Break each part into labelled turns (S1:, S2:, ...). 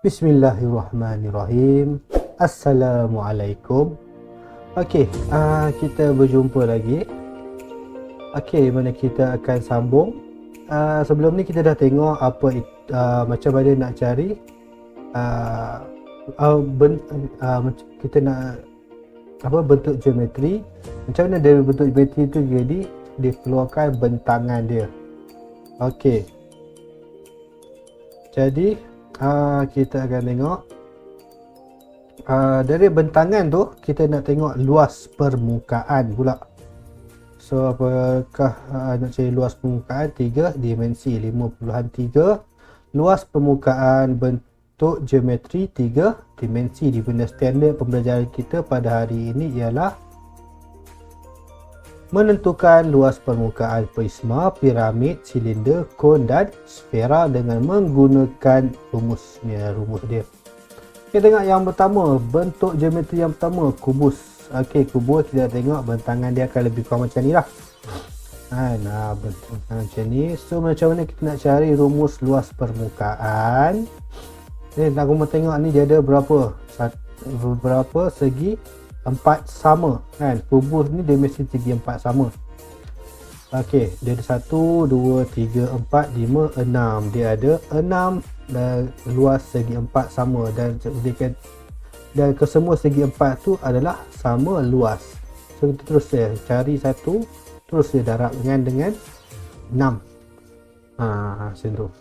S1: Bismillahirrahmanirrahim. Assalamualaikum. Okey, kita berjumpa lagi. Okey, mana kita akan sambung. Sebelum ni kita dah tengok apa macam mana nak cari kita nak bentuk geometri. Macam mana dari bentuk geometri tu jadi dikeluarkan bentangan dia. Okey. Jadi kita akan tengok dari bentangan tu kita nak tengok luas permukaan pula. So apakah nak cari luas permukaan 3 dimensi 5.3 luas permukaan bentuk geometri 3 dimensi di benda standard pembelajaran kita pada hari ini ialah menentukan luas permukaan prisma, piramid, silinder, kon dan sfera dengan menggunakan rumus dia. Kita tengok yang pertama, bentuk geometri yang pertama, kubus. Okey, kubus kita tengok bentangan dia akan lebih kurang macam ni lah. Bentangan macam ni. So macam mana kita nak cari rumus luas permukaan? Nak tengok ni dia ada berapa segi 4 sama kan. Kubus ni dia mesti segi 4 sama. Okey, dia ada 1 2 3 4 5 6. Dia ada 6 dan luas segi 4 sama dan kesemua segi 4 tu adalah sama luas. So kita terus cari satu, terus darab dengan 6. Macam tu.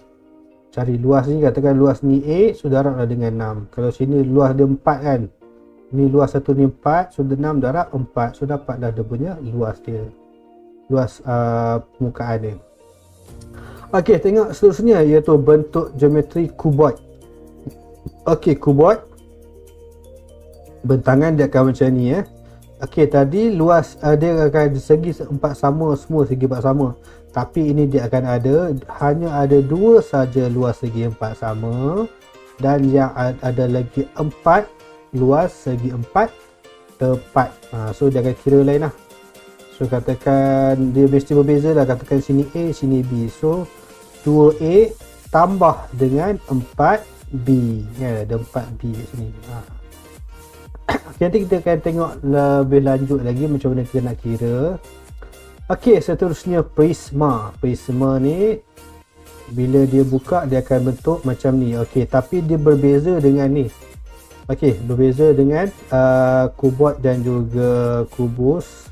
S1: Cari luas ni, katakan luas ni A, so darablah dengan 6. Kalau sini luas dia 4 kan. Ni luas satu ni 4, so 6 darab 4, so dapatlah dia punya luas dia. Luas permukaan dia. Okey, tengok seterusnya iaitu bentuk geometri kuboid. Okey, kuboid bentangan dia akan macam ni Okey, tadi luas dia akan segi 4 sama, semua segi 4 sama. Tapi ini dia akan hanya ada 2 saja luas segi 4 sama dan yang ada lagi 4 luas segi 4 tepat. So dia akan kira lain lah. So katakan dia mesti berbeza lah. Katakan sini A, sini B. So 2A tambah dengan 4B. Ada 4B kat sini. Nanti kita akan tengok lebih lanjut lagi macam mana kita nak kira. Okey, seterusnya prisma. Prisma ni bila dia buka dia akan bentuk macam ni. Okey, tapi dia berbeza dengan ni. Okey, berbeza dengan kuboid dan juga kubus.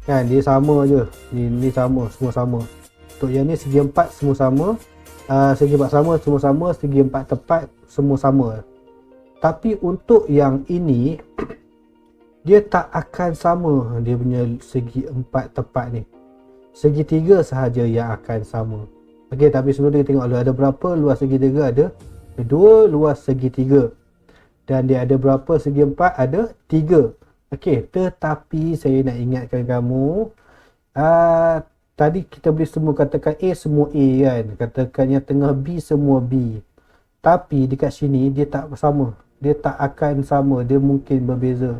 S1: Kan dia sama je. Ni sama, semua sama. Untuk yang ni segi 4 semua sama. Segi 4 sama semua sama, segi 4 tepat semua sama. Tapi untuk yang ini dia tak akan sama dia punya segi 4 tepat ni. Segi 3 sahaja yang akan sama. Okey, tapi sebelum kita tengok dulu ada berapa luas segi 3? Ada 2 luas segi 3. Dan dia ada berapa segi 4? Ada 3. Okey, tetapi saya nak ingatkan kamu, tadi kita boleh semua katakan A semua A kan. Katakan yang tengah B semua B. Tapi dekat sini dia tak sama. Dia tak akan sama, dia mungkin berbeza.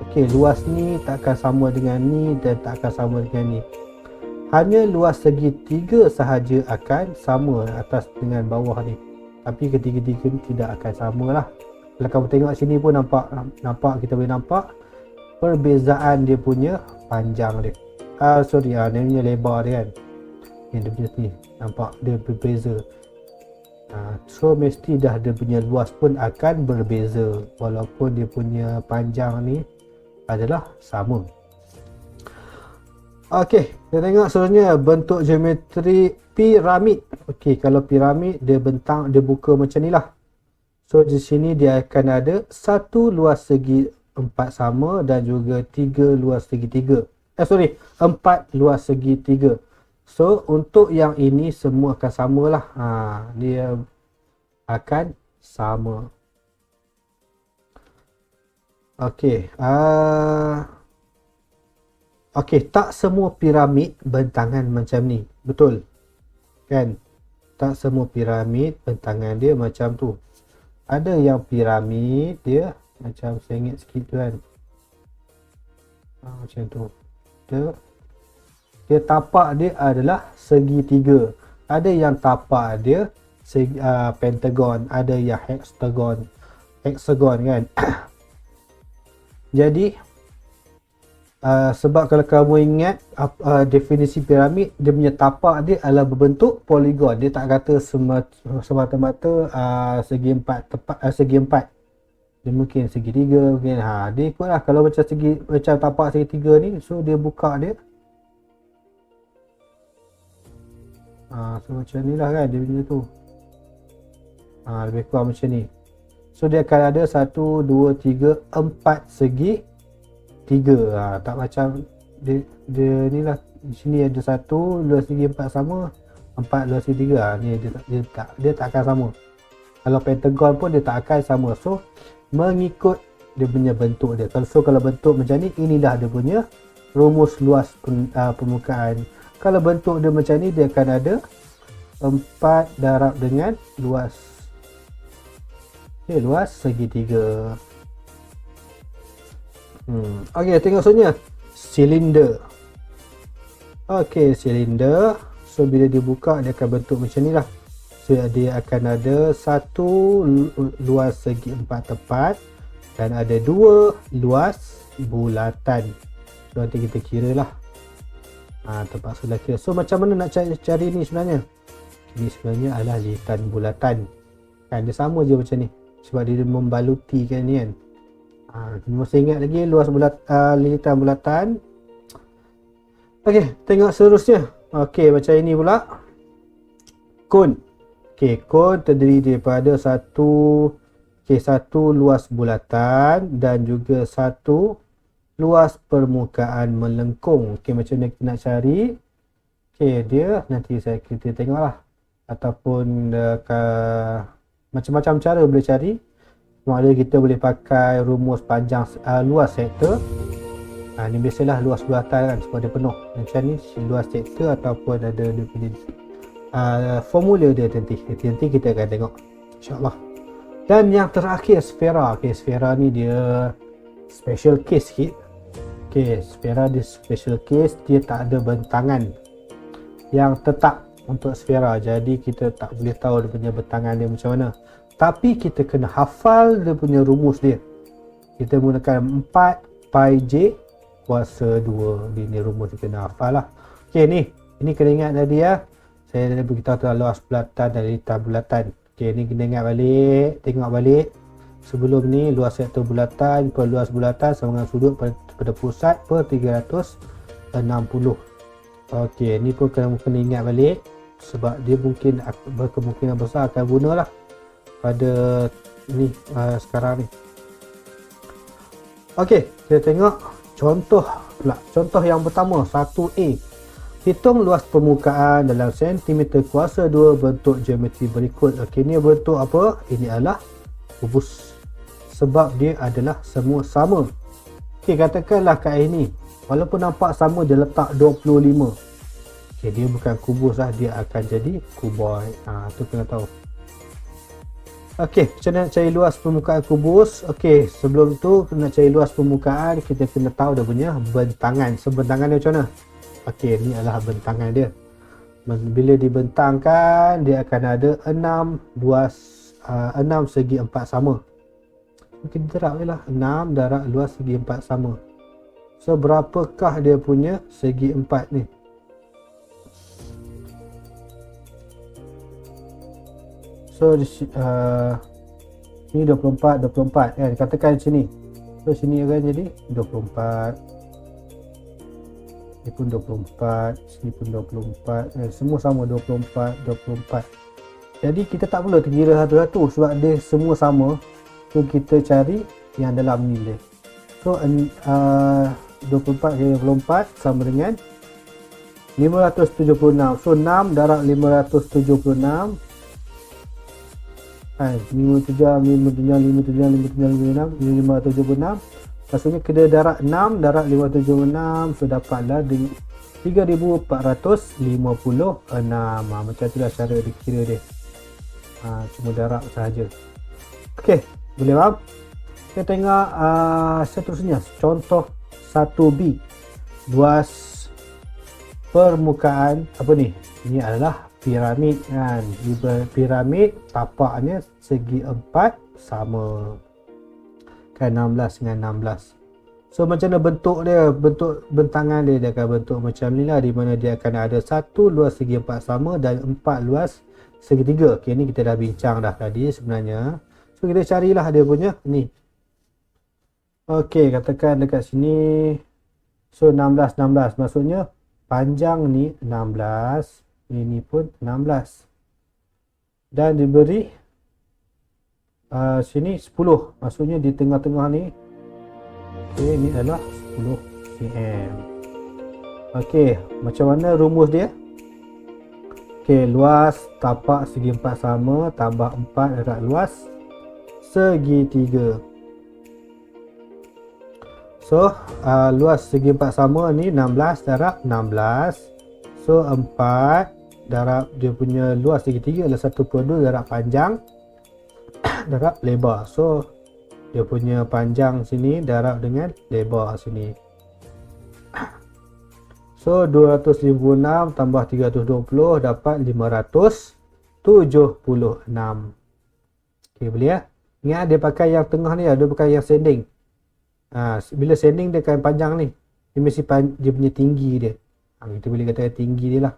S1: Okey, luas ni tak akan sama dengan ni dan tak akan sama dengan ni. Hanya luas segi 3 sahaja akan sama atas dengan bawah ni. Tapi ketiga-tiga ni tidak akan sama lah. Kalau kamu tengok sini pun nampak kita boleh nampak perbezaan dia punya panjang dia. Dia punya lebar dia kan. Dia punya ni nampak dia berbeza. So mesti dah dia punya luas pun akan berbeza walaupun dia punya panjang ni adalah sama. Okey, kita tengok seterusnya bentuk geometri piramid. Okey, kalau piramid dia buka macam ni lah. So di sini dia akan ada 1 luas segi 4 sama dan juga 3 luas segi 3. 4 luas segi 3. So untuk yang ini semua akan samalah. Dia akan sama. Okey. Okey, tak semua piramid bentangan macam ni. Betul? Kan? Tak semua piramid bentangan dia macam tu. Ada yang piramid dia macam sengit sikit tu kan. Macam tu. Dia tapak dia adalah segi 3. Ada yang tapak dia pentagon, ada yang hexagon kan. Jadi sebab kalau kamu ingat definisi piramid, dia punya tapak dia adalah berbentuk poligon. Dia tak kata semata-mata segi empat segi empat. Dia mungkin segitiga, mungkin dia ikutlah. Kalau macam tapak segitiga ni, so dia buka dia so macam ni lah kan dia punya tu. Lebih kurang macam ni. So dia akan ada 1, 2, 3, 4 segi 3. Tak macam dia ni lah. Di sini ada 1 luas segi 4 sama, 4 luas segi 3. Ni dia tak akan sama. Kalau pentagon pun dia tak akan sama. So mengikut dia punya bentuk dia. Kalau bentuk macam ni, inilah dia punya rumus luas permukaan. Kalau bentuk dia macam ni, dia akan ada 4 darab dengan luas segitiga. Okey, tengok soalnya silinder. Okey, silinder. So bila dibuka, dia akan bentuk macam ni lah. So dia akan ada 1 luas segi 4 tepat dan ada 2 luas bulatan. So nanti kita kira lah. Terpaksa lah kira. So macam mana nak cari ni sebenarnya? Ini sebenarnya adalah lilitan bulatan. Kan dia sama je macam ni. Sebab dia membaluti kan ni kan. Masih ingat lagi luas lilitan bulatan. Okey, tengok seterusnya. Okey, macam ini pula. Kon. Okey, kon terdiri daripada satu luas bulatan dan juga satu luas permukaan melengkung. Okey, macam mana kita nak cari? Okey, dia nanti kita tengoklah. Ataupun macam-macam cara boleh cari. Sama ada kita boleh pakai rumus panjang luas sektor. Ni biasalah luas bulatan kan, sebab dia penuh. Macam ni luas sektor ataupun ada dia punya formula dia nanti kita akan tengok insyaAllah. Dan yang terakhir sfera. Okey, sfera ni dia special case sikit. Okey, sfera dia special case, dia tak ada bentangan yang tetap untuk sfera. Jadi kita tak boleh tahu dia punya bentangan dia macam mana. Tapi kita kena hafal dia punya rumus dia. Kita menggunakan 4 pi j kuasa 2. Ini rumus kita kena hafal lah. Okey, ini kena ingat tadi ya. Saya dah beritahu tentang luas bulatan dan lilitan bulatan. Okey, ni kena ingat balik, tengok balik. Sebelum ni luas sektor bulatan per luas bulatan sama dengan sudut pada pusat per 360. Okey, ni pun kena ingat balik sebab dia mungkin berkemungkinan besar akan guna lah pada ni sekarang ni. Okey, kita tengok contoh pula. Contoh yang pertama, 1A. Hitung luas permukaan dalam sentimeter kuasa 2 bentuk geometri berikut. Okey, ni bentuk apa? Ini adalah kubus. Sebab dia adalah semua sama. Okey, katakanlah kat ini, walaupun nampak sama, dia letak 25. Okey, dia bukan kubus lah, dia akan jadi kuboid. Tu kena tahu. Okey, macam mana nak cari luas permukaan kubus? Okey, sebelum tu nak cari luas permukaan, kita kena tahu dia punya bentangan. So bentangan dia macam mana? Okey, ni adalah bentangan dia. Bila dibentangkan, dia akan ada 6 segi 4 sama. Mungkin darab je lah, 6 darab luas segi 4 sama. So berapakah dia punya segi 4 ni? So ni 24 kan, katakan sini. So sini akan jadi 24. Ni pun 24, sini pun 24. Semua sama 24. Jadi kita tak perlu terkira satu-satu sebab dia semua sama. So kita cari yang dalam ni dia. So 24 kali 24 sama dengan 576. So 6 darab 576. 576. Maksudnya kita darab 6 darab 576. So dapatlah 3456. Macam itulah cara dikira dia. Cuma darab sahaja. Okey, boleh faham? Kita tengok seterusnya. Contoh 1B. Luas permukaan apa ni? Ini adalah piramid kan. Piramid tapaknya segi 4 sama kan, 16 dengan 16. So macam mana bentuk dia, bentuk bentangan dia akan bentuk macam ni lah, di mana dia akan ada satu luas segi 4 sama dan 4 luas segi 3. Okay, ni kita dah bincang dah tadi sebenarnya. So kita carilah dia punya ni. Okay, katakan dekat sini. So 16 maksudnya panjang ni 16, ini pun 16 dan diberi sini 10, maksudnya di tengah-tengah ni. Okay, ini adalah 10 cm. Okay, macam mana rumus dia? Okay, luas tapak segi 4 sama tambah 4 darab luas segi 3. So luas segi 4 sama ni 16 darab 16. So 4 darab dia punya luas segi 3 adalah 1/2 darab panjang darab lebar. So dia punya panjang sini darab dengan lebar sini. So 256 tambah 320 dapat 576. Okay, boleh ya? Ingat dia pakai yang tengah ni, dia pakai yang sanding. Bila sanding dia akan panjang ni. Dia mesti dia punya tinggi dia. Kita boleh katakan tinggi dia lah.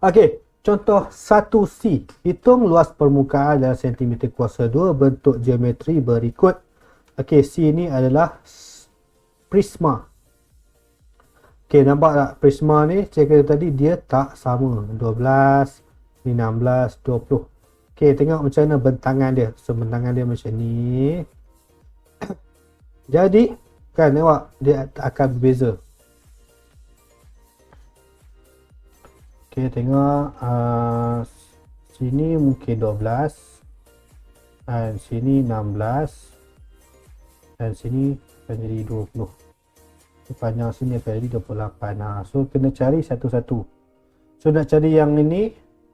S1: Okey, contoh 1C. Hitung luas permukaan dalam cm kuasa 2 bentuk geometri berikut. Okey, C ni adalah prisma. Okey, nampak tak prisma ni? Saya kata tadi dia tak sama. 12, ni 16, 20. Okey, tengok macam mana bentangan dia. So bentangan dia macam ni. Jadi kan tengok dia akan berbeza. Okey, tengok sini mungkin 12 dan sini 16 dan sini akan jadi 20. Panjang sini akan jadi 28. So kena cari satu-satu. So nak cari yang ini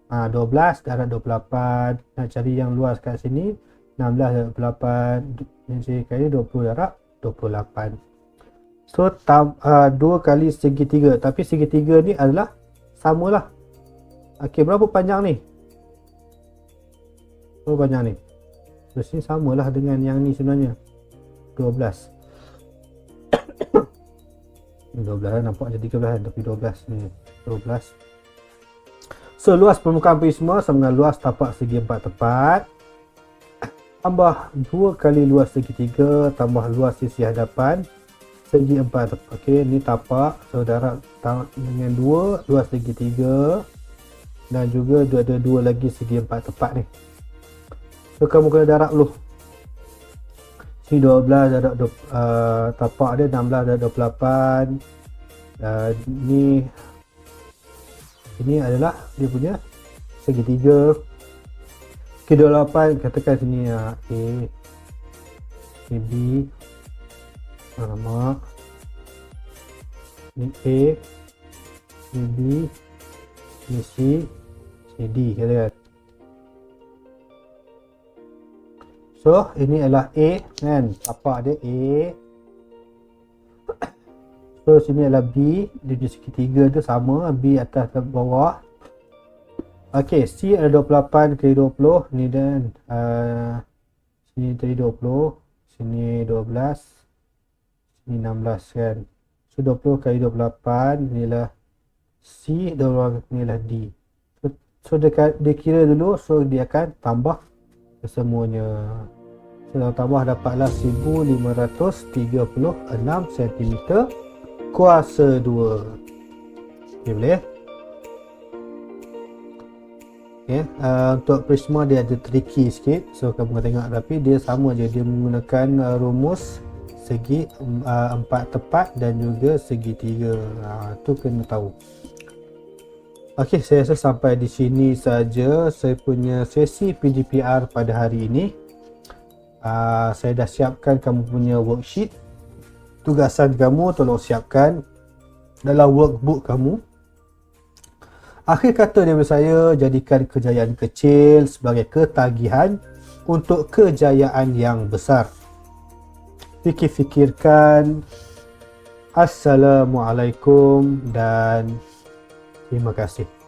S1: 12 darab 28, nak cari yang luas kat sini 16 darab 28, yang saya kali 20 darab 28. So 2 kali segi 3, tapi segi 3 ni adalah samalah. Okey, berapa panjang ni? Berapa panjang ni? So sini samalah dengan yang ni sebenarnya. 12. 12 nampak jadi 13, tapi 12 ni 12. So luas permukaan prisma sama dengan luas tapak segi 4 tepat tambah 2 kali luas segi 3 tambah luas sisi hadapan segi 4 tepat. Okey, ni tapak. So darab dengan 2 luas segi 3 dan juga ada 2 lagi segi 4 tepat ni. So kamu kena darab dulu. Sini 12 darab tapak dia 16 darab 28. Ini adalah dia punya segi 3. Okey, 28 katakan sini A, ini B, nama ini A, ini B, ini C, ini D katakan. So ini adalah A kan, tapak dia A. So sini adalah B, dia punya segi 3 tu sama, B atas dan bawah. Okey, C ada 28 kali 20 ni, dan sini tadi 20, sini 12, sini 16 kan. So 20 kali 28 ni adalah C, 20 ni adalah D. So dia kira dulu, so dia akan tambah kesemuanya. So tambah dapatlah 1536 cm kuasa 2. Okay, boleh? Okay, untuk prisma dia ada tricky sikit. So kamu kena tengok, tapi dia sama je. Dia menggunakan rumus segi 4 tepat dan juga segi 3. Tu kena tahu. Okay, saya rasa sampai di sini saja saya punya sesi PDPR pada hari ini. Saya dah siapkan kamu punya worksheet. Tugasan kamu tolong siapkan dalam workbook kamu. Akhir kata daripada saya, jadikan kejayaan kecil sebagai ketagihan untuk kejayaan yang besar. Fikir-fikirkan. Assalamualaikum dan Terima kasih.